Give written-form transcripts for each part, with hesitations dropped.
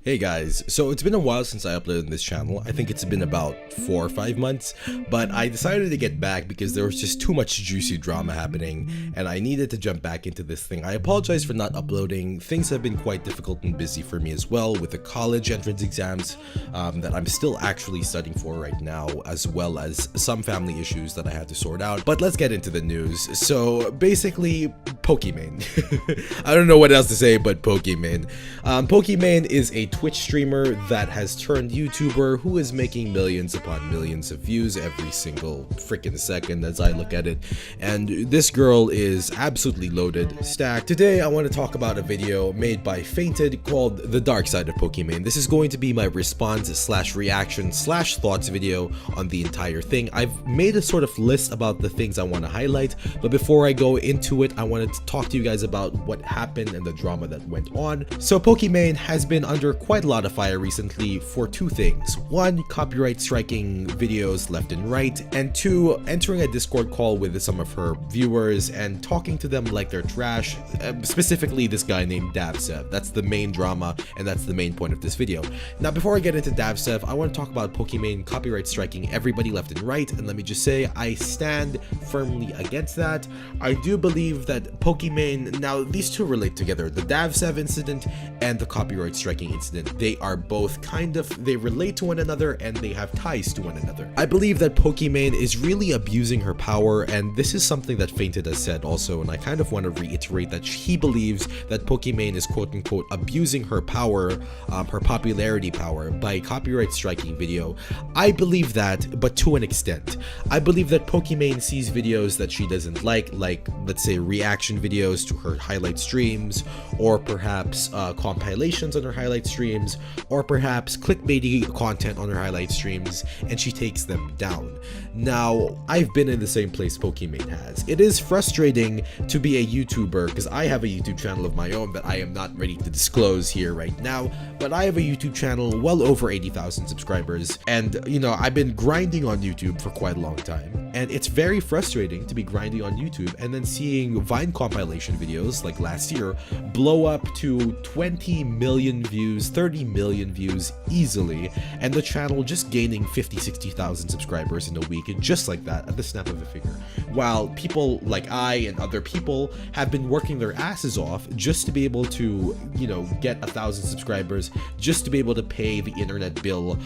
Hey guys, so it's been a while since I uploaded this channel. I think it's been about 4 or 5 months, but I decided to get back because there was just too much juicy drama happening and I needed to jump back into this thing. I apologize for not uploading. Things have been quite difficult and busy for me as well with the college entrance exams that I'm still actually studying for right now, as well as some family issues that I had to sort out. But let's get into the news. So basically, Pokimane. I don't know what else to say but Pokimane. Pokimane is a Twitch streamer that has turned YouTuber who is making millions upon millions of views every single freaking second as I look at it, and this girl is absolutely loaded, stacked. Today I want to talk about a video made by Fainted called The Dark Side of Pokimane. This is going to be my response slash reaction slash thoughts video on the entire thing. I've made a sort of list about the things I want to highlight, but before I go into it, I wanted to talk to you guys about what happened and the drama that went on. So Pokimane has been under quite a lot of fire recently for two things. One, copyright striking videos left and right, and two, entering a Discord call with some of her viewers and talking to them like they're trash, specifically this guy named Davsev. That's the main drama and that's the main point of this video. Now before I get into Davsev, I want to talk about Pokimane copyright striking everybody left and right, and let me just say I stand firmly against that. I do believe that Pokimane, now these two relate together, the Davsev incident and the copyright striking incident. They are both they relate to one another and they have ties to one another. I believe that Pokimane is really abusing her power, and this is something that Fainted has said also, and I kind of want to reiterate that he believes that Pokimane is quote unquote abusing her power, her popularity power by copyright striking video. I believe that, but to an extent. I believe that Pokimane sees videos that she doesn't like let's say reaction videos to her highlight streams, or perhaps compilations on her highlight streams, or perhaps clickbaity content on her highlight streams, and she takes them down. Now, I've been in the same place Pokimane has. It is frustrating to be a YouTuber, because I have a YouTube channel of my own that I am not ready to disclose here right now, but I have a YouTube channel well over 80,000 subscribers, and you know, I've been grinding on YouTube for quite a long time, and it's very frustrating to be grinding on YouTube and then seeing Vine compilation videos like last year blow up to 20 million views, 30 million views easily, and the channel just gaining 50-60,000 subscribers in a week, and just like that at the snap of a finger, while people like I and other people have been working their asses off just to be able to, you know, get 1,000 subscribers, just to be able to pay the internet bill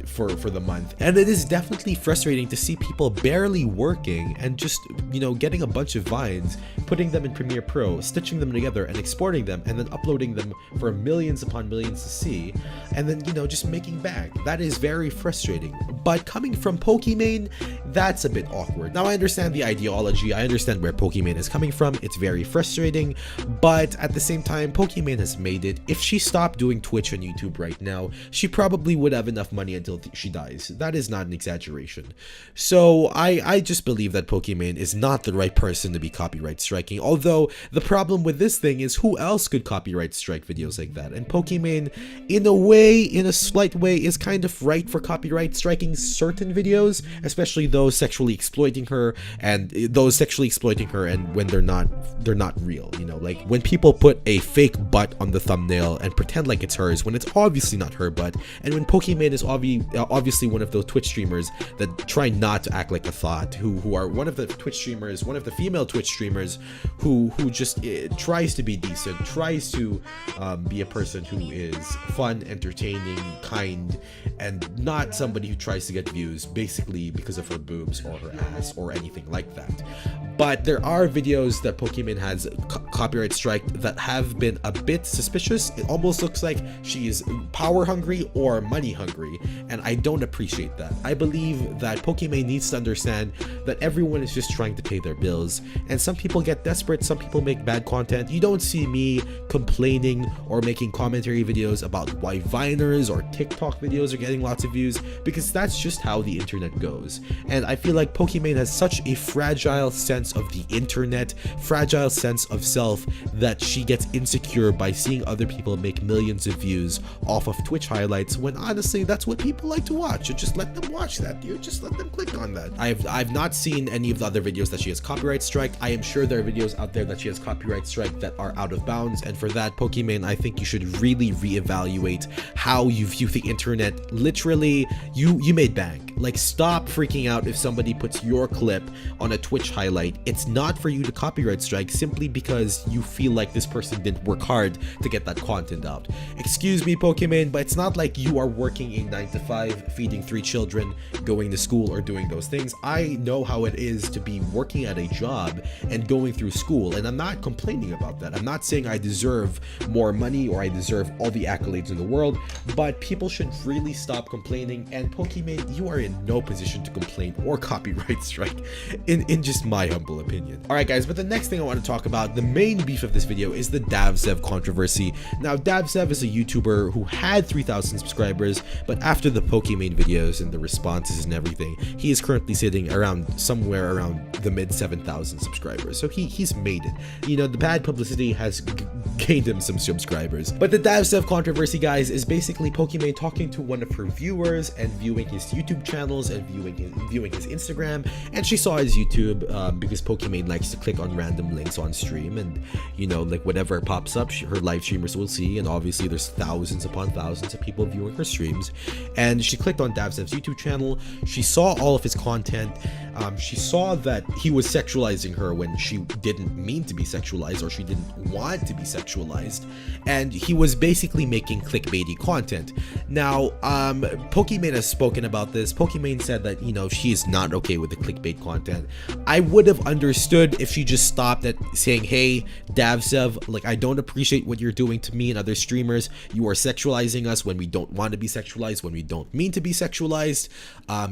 for the month. And it is definitely frustrating to see people barely working and just, you know, getting a bunch of vines, putting them in Premiere Pro, stitching them together and exporting them, and then uploading them for millions upon millions to see, and then, you know, just making back. That is very frustrating. But coming from Pokimane, that's a bit awkward. Now I understand the ideology, I understand where Pokimane is coming from, it's very frustrating, but at the same time, Pokimane has made it. If she stopped doing Twitch and YouTube right now, she probably would have enough money until she dies. That is not an exaggeration. So I just believe that Pokimane is not the right person to be copyright striking, although the problem with this thing is who else could copyright strike videos like that? And Pokimane, in a way, in a slight way, is kind of right for copyright striking certain videos, especially those sexually exploiting her, and when they're not real, you know, like when people put a fake butt on the thumbnail and pretend like it's hers when it's obviously not her butt, and when Pokimane is obviously one of those Twitch streamers that try not to act like a thought, who are one of the female Twitch streamers who just tries to be decent, tries to be a person who is fun, entertaining, kind, and not somebody who tries to get views basically because of her boobs or her ass or anything like that. But there are videos that Pokimane has copyright strike that have been a bit suspicious. It almost looks like she is power hungry or money hungry, and I don't appreciate that. I believe that Pokimane needs to understand that everyone is just trying to pay their bills, and some people get desperate, some people make bad content. You don't see me complaining or making commentary videos about why Viners or TikTok videos are getting lots of views, because that's just how the internet goes. And I feel like Pokimane has such a fragile sense sense of the internet, fragile sense of self, that she gets insecure by seeing other people make millions of views off of Twitch highlights, when honestly that's what people like to watch. So just let them watch that, dude. Just let them click on that. I've not seen any of the other videos that she has copyright striked. I am sure there are videos out there that she has copyright striked that are out of bounds, and for that, Pokimane, I think you should really reevaluate how you view the internet. Literally, you made bank. Like, stop freaking out if somebody puts your clip on a Twitch highlight. It's not for you to copyright strike simply because you feel like this person didn't work hard to get that content out. Excuse me, Pokimane, but it's not like you are working a 9 to 5, feeding 3 children, going to school, or doing those things. I know how it is to be working at a job and going through school, and I'm not complaining about that. I'm not saying I deserve more money or I deserve all the accolades in the world, but people should really stop complaining, and Pokimane, you are in no position to complain or copyright strike, in just my humble opinion. Alright guys, but the next thing I want to talk about, the main beef of this video, is the DavSev controversy. Now, DavSev is a YouTuber who had 3,000 subscribers, but after the Pokimane videos and the responses and everything, he is currently sitting around somewhere around the mid 7,000 subscribers. So he's made it. You know, the bad publicity has gained him some subscribers. But the DavSev controversy, guys, is basically Pokimane talking to one of her viewers and viewing his YouTube channels and viewing his Instagram, and she saw his YouTube because Pokimane likes to click on random links on stream, and you know, like whatever pops up, her live streamers will see, and obviously there's thousands upon thousands of people viewing her streams. And she clicked on DavSev's YouTube channel. She saw all of his content. She saw that he was sexualizing her when she didn't mean to be sexualized, or she didn't want to be sexualized, and he was basically making clickbaity content. Now, Pokimane has spoken about this. Pokimane said that, you know, she is not okay with the clickbait content. I would have understood if she just stopped at saying, hey, DavSev, like, I don't appreciate what you're doing to me and other streamers. You are sexualizing us when we don't want to be sexualized, when we don't mean to be sexualized.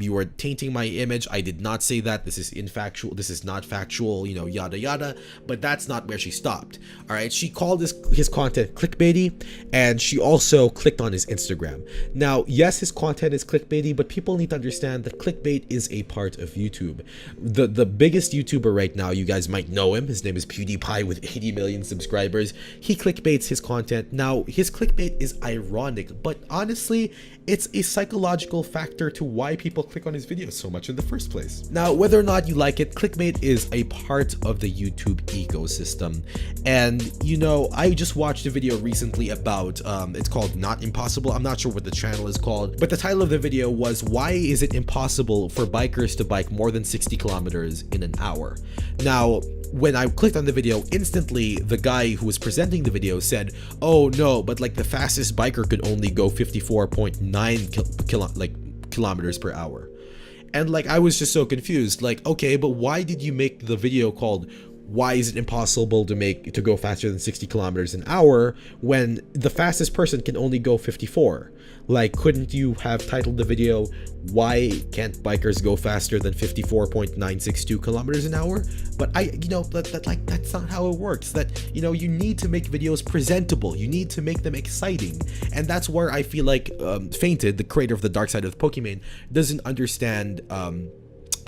You are tainting my image. I did not say that. This is infactual. This is not factual, you know, yada yada. But that's not where she stopped. All right, she called his content clickbaity, and she also clicked on his Instagram. Now, yes, his content is clickbaity, but people need to understand that clickbait is a part of YouTube. The biggest YouTuber right now, you guys might know him. His name is PewDiePie with 80 million subscribers. He clickbaits his content. Now, his clickbait is ironic, but honestly, it's a psychological factor to why people click on his videos so much in the first place. Now, whether or not you like it, clickbait is a part of the YouTube ecosystem. And, you know, I just watched a video recently about, it's called Not Impossible. I'm not sure what the channel is called, but the title of the video was, why is it impossible for bikers to bike more than 60 kilometers in an hour? Now, when I clicked on the video, instantly the guy who was presenting the video said, oh no, but like the fastest biker could only go 54.9 kilometers per hour. And like, I was just so confused, like, okay, but why did you make the video called why is it impossible to go faster than 60 kilometers an hour when the fastest person can only go 54? Like, couldn't you have titled the video, why can't bikers go faster than 54.962 kilometers an hour? But that's not how it works. That, you know, you need to make videos presentable. You need to make them exciting. And that's where I feel like Fainted, the creator of the Dark Side of Pokimane, doesn't understand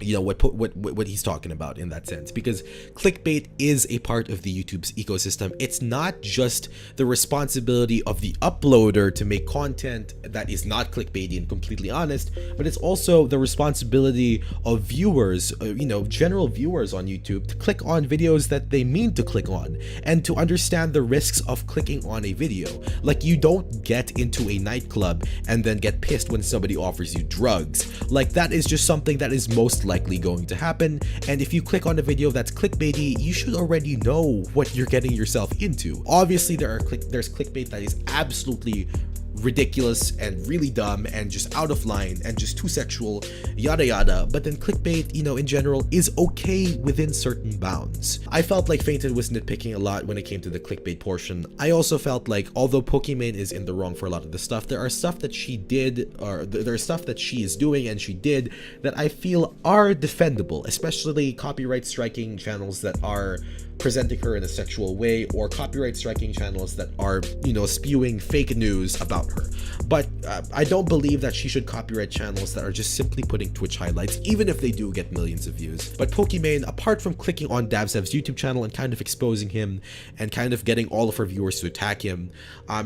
you know, what he's talking about in that sense, because clickbait is a part of the YouTube's ecosystem. It's not just the responsibility of the uploader to make content that is not clickbaity and completely honest, but it's also the responsibility of viewers, you know, general viewers on YouTube, to click on videos that they mean to click on, and to understand the risks of clicking on a video. Like, you don't get into a nightclub and then get pissed when somebody offers you drugs. Like, that is just something that is most likely going to happen, and if you click on a video that's clickbaity, you should already know what you're getting yourself into. Obviously, there's clickbait that is absolutely ridiculous and really dumb and just out of line and just too sexual, yada yada, but then clickbait, you know, in general is okay within certain bounds. I felt like Fainted was nitpicking a lot when it came to the clickbait portion. I also felt like, although Pokimane is in the wrong for a lot of the stuff, there are stuff that she did, or there's stuff that she is doing and she did that I feel are defendable, especially copyright striking channels that are presenting her in a sexual way, or copyright striking channels that are, you know, spewing fake news about her. But I don't believe that she should copyright channels that are just simply putting Twitch highlights, even if they do get millions of views. But Pokimane, apart from clicking on Davzev's YouTube channel and kind of exposing him and kind of getting all of her viewers to attack him,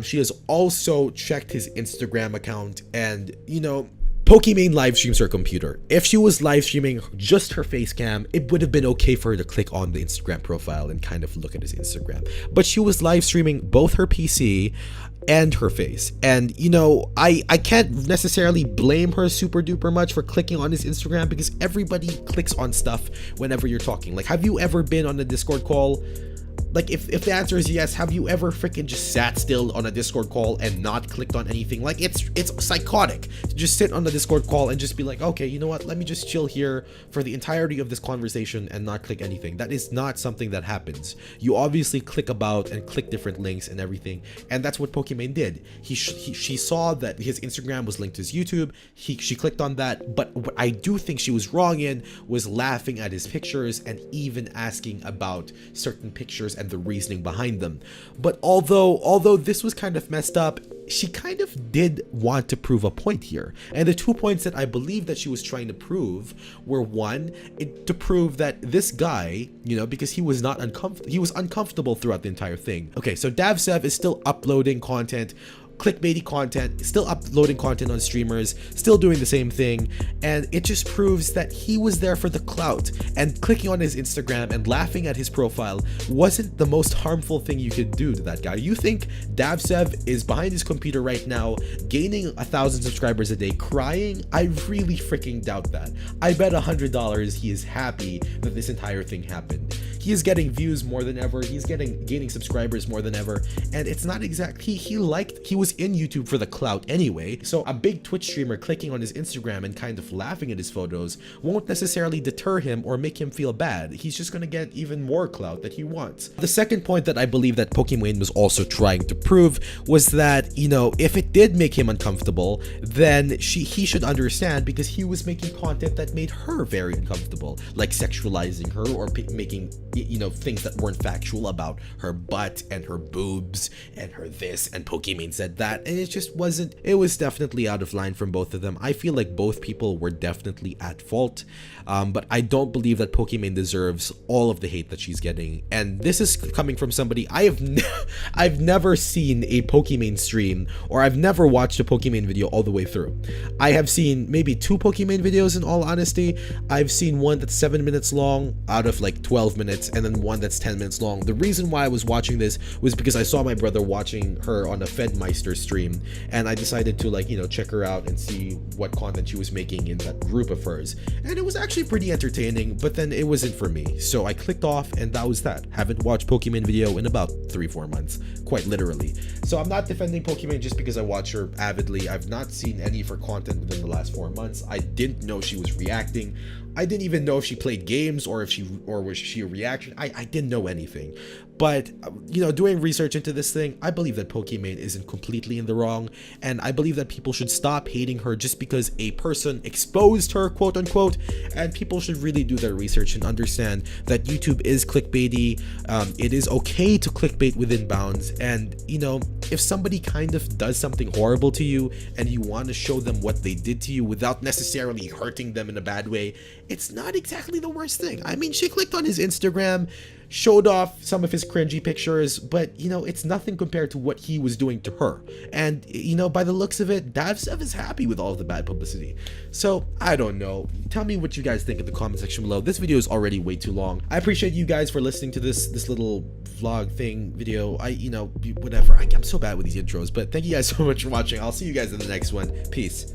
she has also checked his Instagram account, and you know, Pokimane live streams her computer. If she was live streaming just her face cam, it would have been okay for her to click on the Instagram profile and kind of look at his Instagram. But she was live streaming both her PC and her face. And you know, I can't necessarily blame her super duper much for clicking on his Instagram, because everybody clicks on stuff whenever you're talking. Like, have you ever been on a Discord call? Like, if the answer is yes, have you ever freaking just sat still on a Discord call and not clicked on anything? Like, it's psychotic to just sit on the Discord call and just be like, okay, you know what, let me just chill here for the entirety of this conversation and not click anything. That is not something that happens. You obviously click about and click different links and everything, and that's what Pokimane did. She saw that his Instagram was linked to his YouTube. She clicked on that, but what I do think she was wrong in was laughing at his pictures and even asking about certain pictures and the reasoning behind them. But although this was kind of messed up, she kind of did want to prove a point here. And the 2 points that I believe that she was trying to prove were, one, to prove that this guy, you know, because he was uncomfortable throughout the entire thing. Okay, so Davzev is still uploading content, clickbaity content, still uploading content on streamers, still doing the same thing, and it just proves that he was there for the clout, and clicking on his Instagram and laughing at his profile wasn't the most harmful thing you could do to that guy. You think Davzev is behind his computer right now, gaining 1,000 subscribers a day, crying? I really freaking doubt that. I bet $100 he is happy that this entire thing happened. He is getting views more than ever, he's gaining subscribers more than ever, and it's not exactly, he was in YouTube for the clout anyway, so a big Twitch streamer clicking on his Instagram and kind of laughing at his photos won't necessarily deter him or make him feel bad. He's just gonna get even more clout that he wants. The second point that I believe that Pokimane was also trying to prove was that, you know, if it did make him uncomfortable, then he should understand, because he was making content that made her very uncomfortable, like sexualizing her or making, you know, things that weren't factual about her butt and her boobs and her this, and Pokimane said that, and it just wasn't, it was definitely out of line from both of them. I feel like both people were definitely at fault, but I don't believe that Pokimane deserves all of the hate that she's getting. And this is coming from somebody, I've never seen a Pokimane stream, or I've never watched a Pokimane video all the way through. I have seen maybe 2 Pokimane videos in all honesty. I've seen one that's 7 minutes long out of like 12 minutes, and then one that's 10 minutes long. The reason why I was watching this was because I saw my brother watching her on a Fedmeister stream, and I decided to, like, you know, check her out and see what content she was making in that group of hers, and it was actually pretty entertaining, but then it wasn't for me, so I clicked off, and that was that. Haven't watched Pokimane video in about 3-4 months, quite literally. So I'm not defending Pokimane just because I watch her avidly. I've not seen any of her content within the last 4 months. I didn't know she was reacting. I didn't even know if she played games or was she a reaction. I didn't know anything. But, you know, doing research into this thing, I believe that Pokimane isn't completely in the wrong, and I believe that people should stop hating her just because a person exposed her, quote unquote, and people should really do their research and understand that YouTube is clickbaity. It is okay to clickbait within bounds, and, you know, if somebody kind of does something horrible to you and you want to show them what they did to you without necessarily hurting them in a bad way, it's not exactly the worst thing. I mean, she clicked on his Instagram, showed off some of his cringy pictures, but, you know, it's nothing compared to what he was doing to her. And, you know, by the looks of it, Davzev is happy with all of the bad publicity. So, I don't know. Tell me what you guys think in the comment section below. This video is already way too long. I appreciate you guys for listening to this little vlog thing video. You know, whatever. I'm so bad with these intros, but thank you guys so much for watching. I'll see you guys in the next one. Peace.